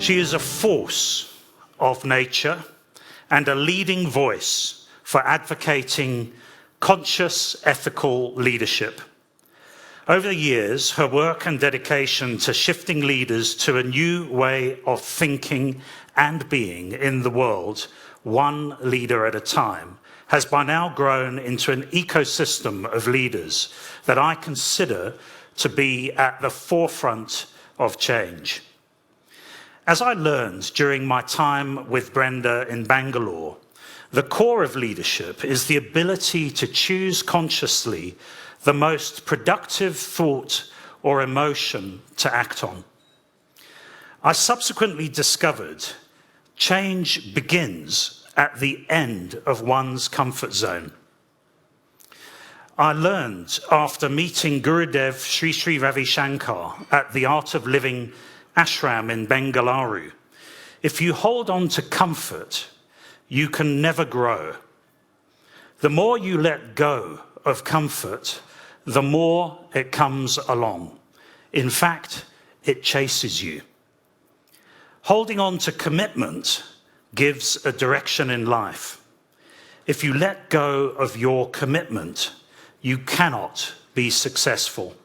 She is a force of nature and a leading voice for advocating conscious, ethical leadership. Over the years, her work and dedication to shifting leaders to a new way of thinking and being in the world, one leader at a time, has by now grown into an ecosystem of leaders that I consider to be at the forefront of change. As I learned during my time with Brenda in Bangalore, the core of leadership is the ability to choose consciously the most productive thought or emotion to act on. I subsequently discovered change begins at the end of one's comfort zone. I learned after meeting Gurudev Sri Sri Ravi Shankar at the Art of Living ashram in Bengaluru, if you hold on to comfort, you can never grow. The more you let go of comfort, the more it comes along. In fact, it chases you. Holding on to commitment gives a direction in life. If you let go of your commitment, you cannot be successful.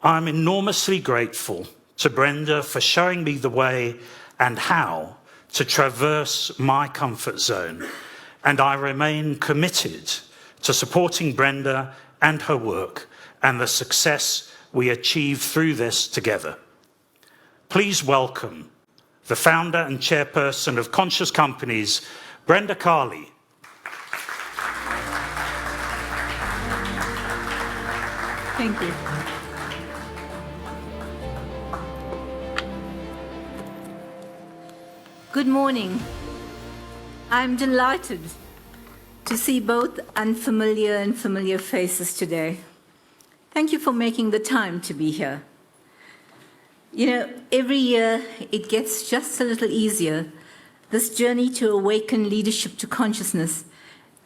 I'm enormously grateful to Brenda for showing me the way and how to traverse my comfort zone, and I remain committed to supporting Brenda and her work and the success we achieve through this together. Please welcome the founder and chairperson of Conscious Companies, Brenda Carley. Thank you. Good morning. I'm delighted to see both unfamiliar and familiar faces today. Thank you for making the time to be here. You know, every year it gets just a little easier, this journey to awaken leadership to consciousness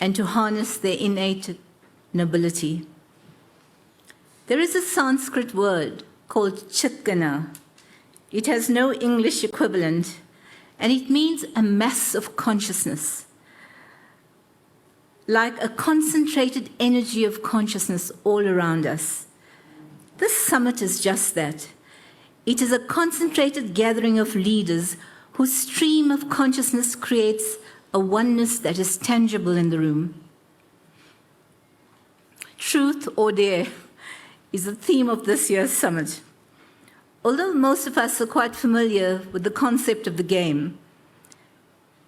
and to harness their innate nobility. There is a Sanskrit word called chitgana. It has no English equivalent, and it means a mass of consciousness, like a concentrated energy of consciousness all around us. This summit is just that. It is a concentrated gathering of leaders whose stream of consciousness creates a oneness that is tangible in the room. Truth or dare is the theme of this year's summit. Although most of us are quite familiar with the concept of the game,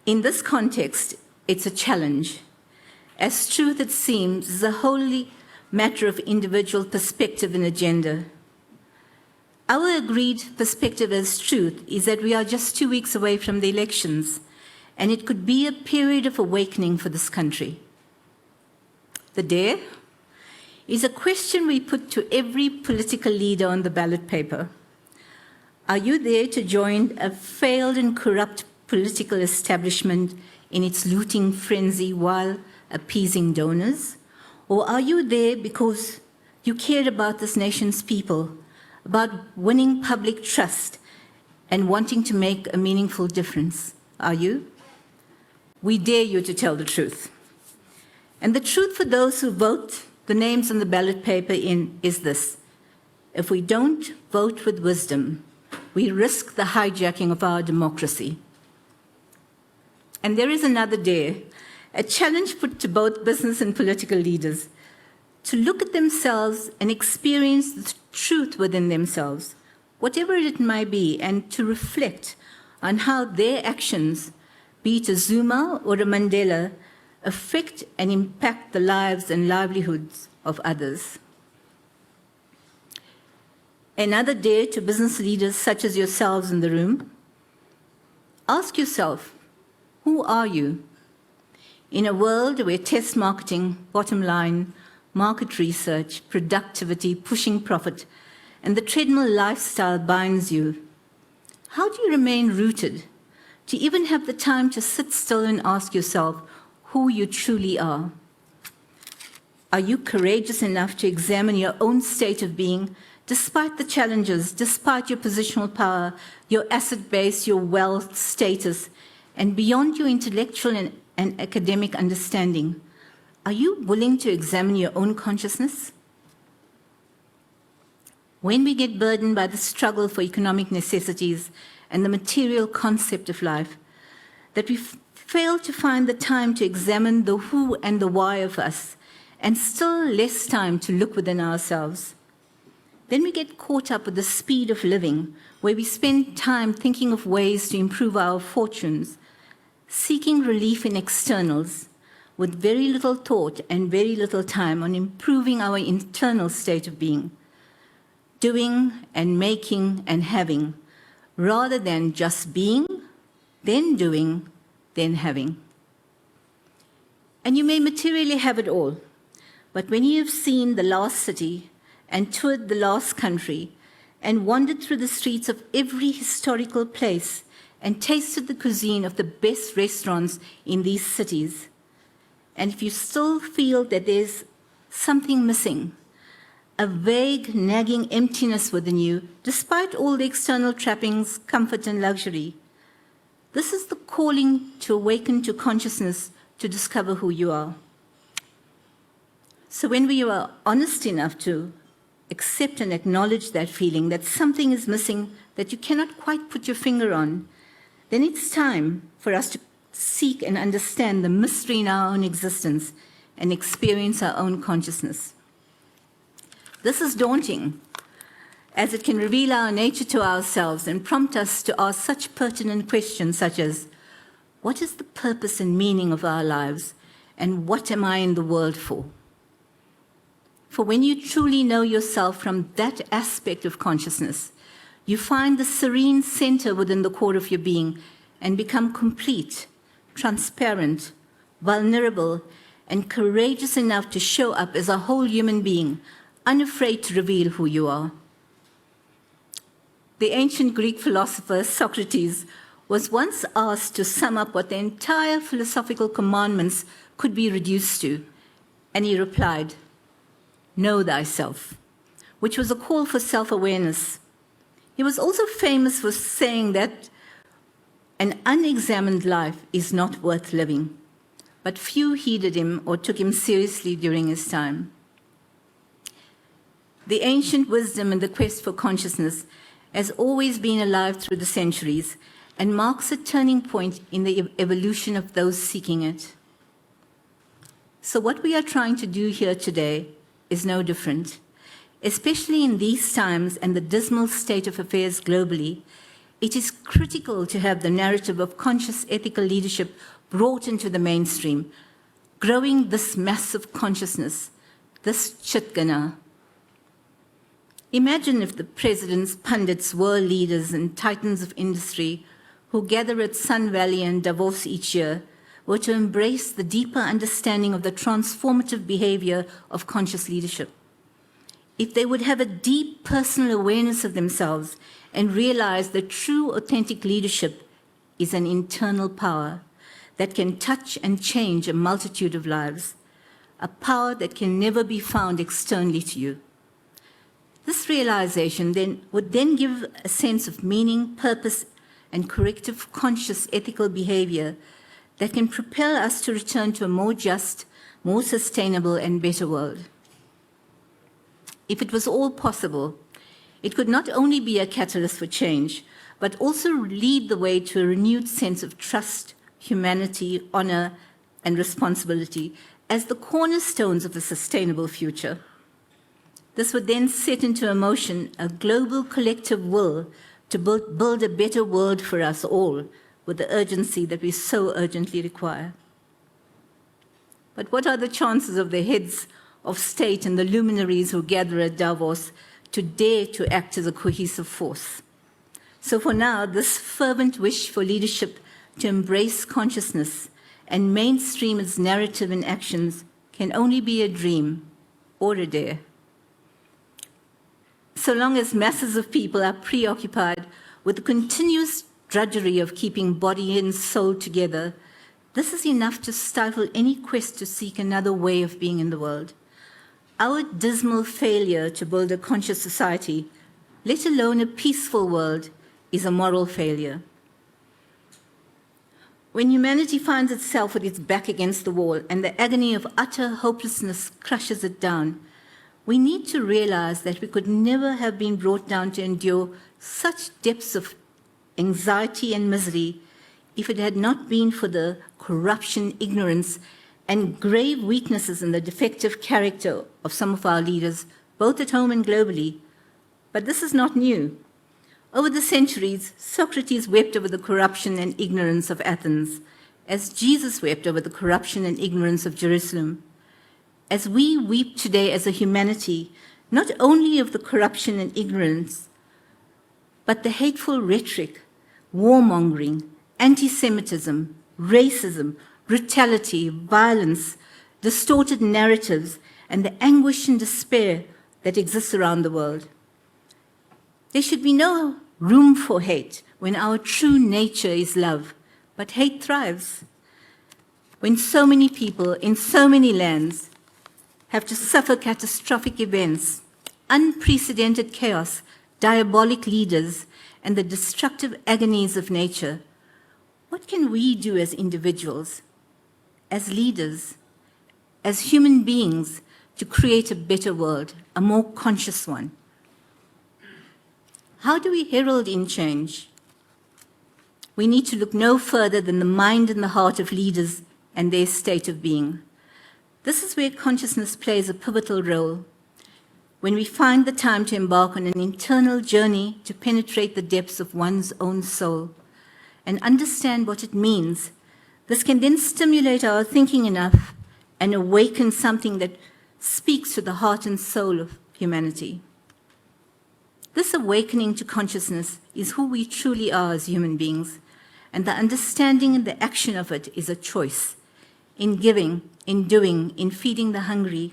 in this context, it's a challenge. As truth, it seems, is a wholly matter of individual perspective and agenda. Our agreed perspective as truth is that we are just 2 weeks away from the elections, and it could be a period of awakening for this country. The dare is a question we put to every political leader on the ballot paper. Are you there to join a failed and corrupt political establishment in its looting frenzy while appeasing donors? Or are you there because you care about this nation's people, about winning public trust and wanting to make a meaningful difference? Are you? We dare you to tell the truth. And the truth for those who vote the names on the ballot paper in is this: if we don't vote with wisdom, we risk the hijacking of our democracy. And there is another dare, a challenge put to both business and political leaders, to look at themselves and experience the truth within themselves, whatever it might be, and to reflect on how their actions, be it a Zuma or a Mandela, affect and impact the lives and livelihoods of others. Another dare to business leaders such as yourselves in the room: ask yourself, who are you? In a world where test marketing, bottom line, market research, productivity, pushing profit, and the treadmill lifestyle binds you, how do you remain rooted, to even have the time to sit still and ask yourself who you truly are? Are you courageous enough to examine your own state of being Despite the challenges, despite your positional power, your asset base, your wealth, status, and beyond your intellectual and academic understanding, are you willing to examine your own consciousness? When we get burdened by the struggle for economic necessities and the material concept of life, that we fail to find the time to examine the who and the why of us, and still less time to look within ourselves. Then we get caught up with the speed of living, where we spend time thinking of ways to improve our fortunes, seeking relief in externals, with very little thought and very little time on improving our internal state of being, doing and making and having, rather than just being, then doing, then having. And you may materially have it all, but when you have seen the last city and toured the last country and wandered through the streets of every historical place and tasted the cuisine of the best restaurants in these cities, and if you still feel that there's something missing, a vague, nagging emptiness within you, despite all the external trappings, comfort, and luxury, this is the calling to awaken to consciousness to discover who you are. So when we are honest enough to accept and acknowledge that feeling that something is missing that you cannot quite put your finger on, then it's time for us to seek and understand the mystery in our own existence and experience our own consciousness. This is daunting, as it can reveal our nature to ourselves and prompt us to ask such pertinent questions such as, what is the purpose and meaning of our lives, and what am I in the world for? For when you truly know yourself from that aspect of consciousness, you find the serene center within the core of your being and become complete, transparent, vulnerable, and courageous enough to show up as a whole human being, unafraid to reveal who you are. The ancient Greek philosopher Socrates was once asked to sum up what the entire philosophical commandments could be reduced to, and he replied, "Know thyself," which was a call for self-awareness. He was also famous for saying that an unexamined life is not worth living, but few heeded him or took him seriously during his time. The ancient wisdom and the quest for consciousness has always been alive through the centuries and marks a turning point in the evolution of those seeking it. So what we are trying to do here today is no different. Especially in these times and the dismal state of affairs globally, it is critical to have the narrative of conscious ethical leadership brought into the mainstream, growing this massive consciousness, this chitgana. Imagine if the presidents, pundits, world leaders, and titans of industry who gather at Sun Valley and Davos each year were to embrace the deeper understanding of the transformative behavior of conscious leadership. If they would have a deep personal awareness of themselves and realize that true, authentic leadership is an internal power that can touch and change a multitude of lives, a power that can never be found externally to you. This realization would then give a sense of meaning, purpose, and corrective conscious ethical behavior that can propel us to return to a more just, more sustainable, and better world. If it was all possible, it could not only be a catalyst for change, but also lead the way to a renewed sense of trust, humanity, honor, and responsibility as the cornerstones of a sustainable future. This would then set into motion a global collective will to build a better world for us all with the urgency that we so urgently require. But what are the chances of the heads of state and the luminaries who gather at Davos to dare to act as a cohesive force? So for now, this fervent wish for leadership to embrace consciousness and mainstream its narrative and actions can only be a dream or a dare. So long as masses of people are preoccupied with the continuous drudgery of keeping body and soul together, this is enough to stifle any quest to seek another way of being in the world. Our dismal failure to build a conscious society, let alone a peaceful world, is a moral failure. When humanity finds itself with its back against the wall and the agony of utter hopelessness crushes it down, we need to realize that we could never have been brought down to endure such depths of anxiety and misery if it had not been for the corruption, ignorance, and grave weaknesses in the defective character of some of our leaders, both at home and globally. But this is not new. Over the centuries, Socrates wept over the corruption and ignorance of Athens, as Jesus wept over the corruption and ignorance of Jerusalem. As we weep today as a humanity, not only of the corruption and ignorance, but the hateful rhetoric, warmongering, anti-Semitism, racism, brutality, violence, distorted narratives, and the anguish and despair that exists around the world. There should be no room for hate when our true nature is love, but hate thrives. When so many people in so many lands have to suffer catastrophic events, unprecedented chaos, diabolic leaders, and the destructive agonies of nature, what can we do as individuals, as leaders, as human beings to create a better world, a more conscious one? How do we herald in change? We need to look no further than the mind and the heart of leaders and their state of being. This is where consciousness plays a pivotal role. When we find the time to embark on an internal journey to penetrate the depths of one's own soul and understand what it means, this can then stimulate our thinking enough and awaken something that speaks to the heart and soul of humanity. This awakening to consciousness is who we truly are as human beings, and the understanding and the action of it is a choice in giving, in doing, in feeding the hungry,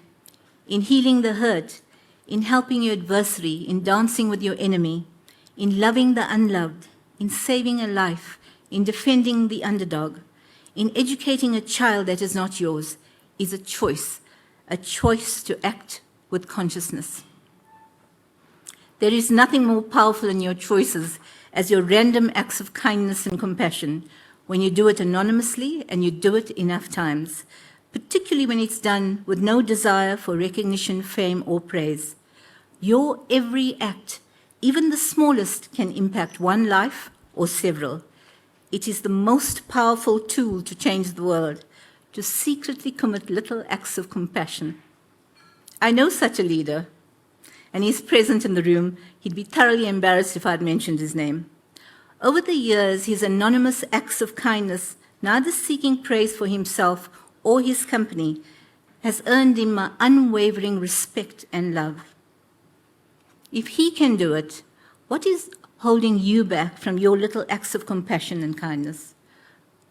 in healing the hurt, in helping your adversary, in dancing with your enemy, in loving the unloved, in saving a life, in defending the underdog, in educating a child that is not yours, is a choice to act with consciousness. There is nothing more powerful in your choices as your random acts of kindness and compassion when you do it anonymously and you do it enough times, particularly when it's done with no desire for recognition, fame, or praise. Your every act, even the smallest, can impact one life or several. It is the most powerful tool to change the world, to secretly commit little acts of compassion. I know such a leader, and he's present in the room. He'd be thoroughly embarrassed if I'd mentioned his name. Over the years, his anonymous acts of kindness, neither seeking praise for himself or his company, has earned him my unwavering respect and love. If he can do it, what is holding you back from your little acts of compassion and kindness?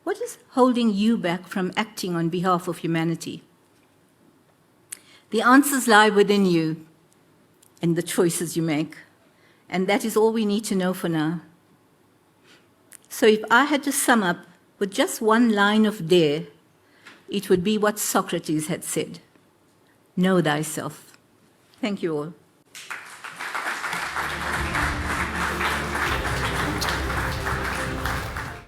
What is holding you back from acting on behalf of humanity? The answers lie within you and the choices you make, and that is all we need to know for now. So if I had to sum up with just one line of dare, it would be what Socrates had said: know thyself. Thank you all.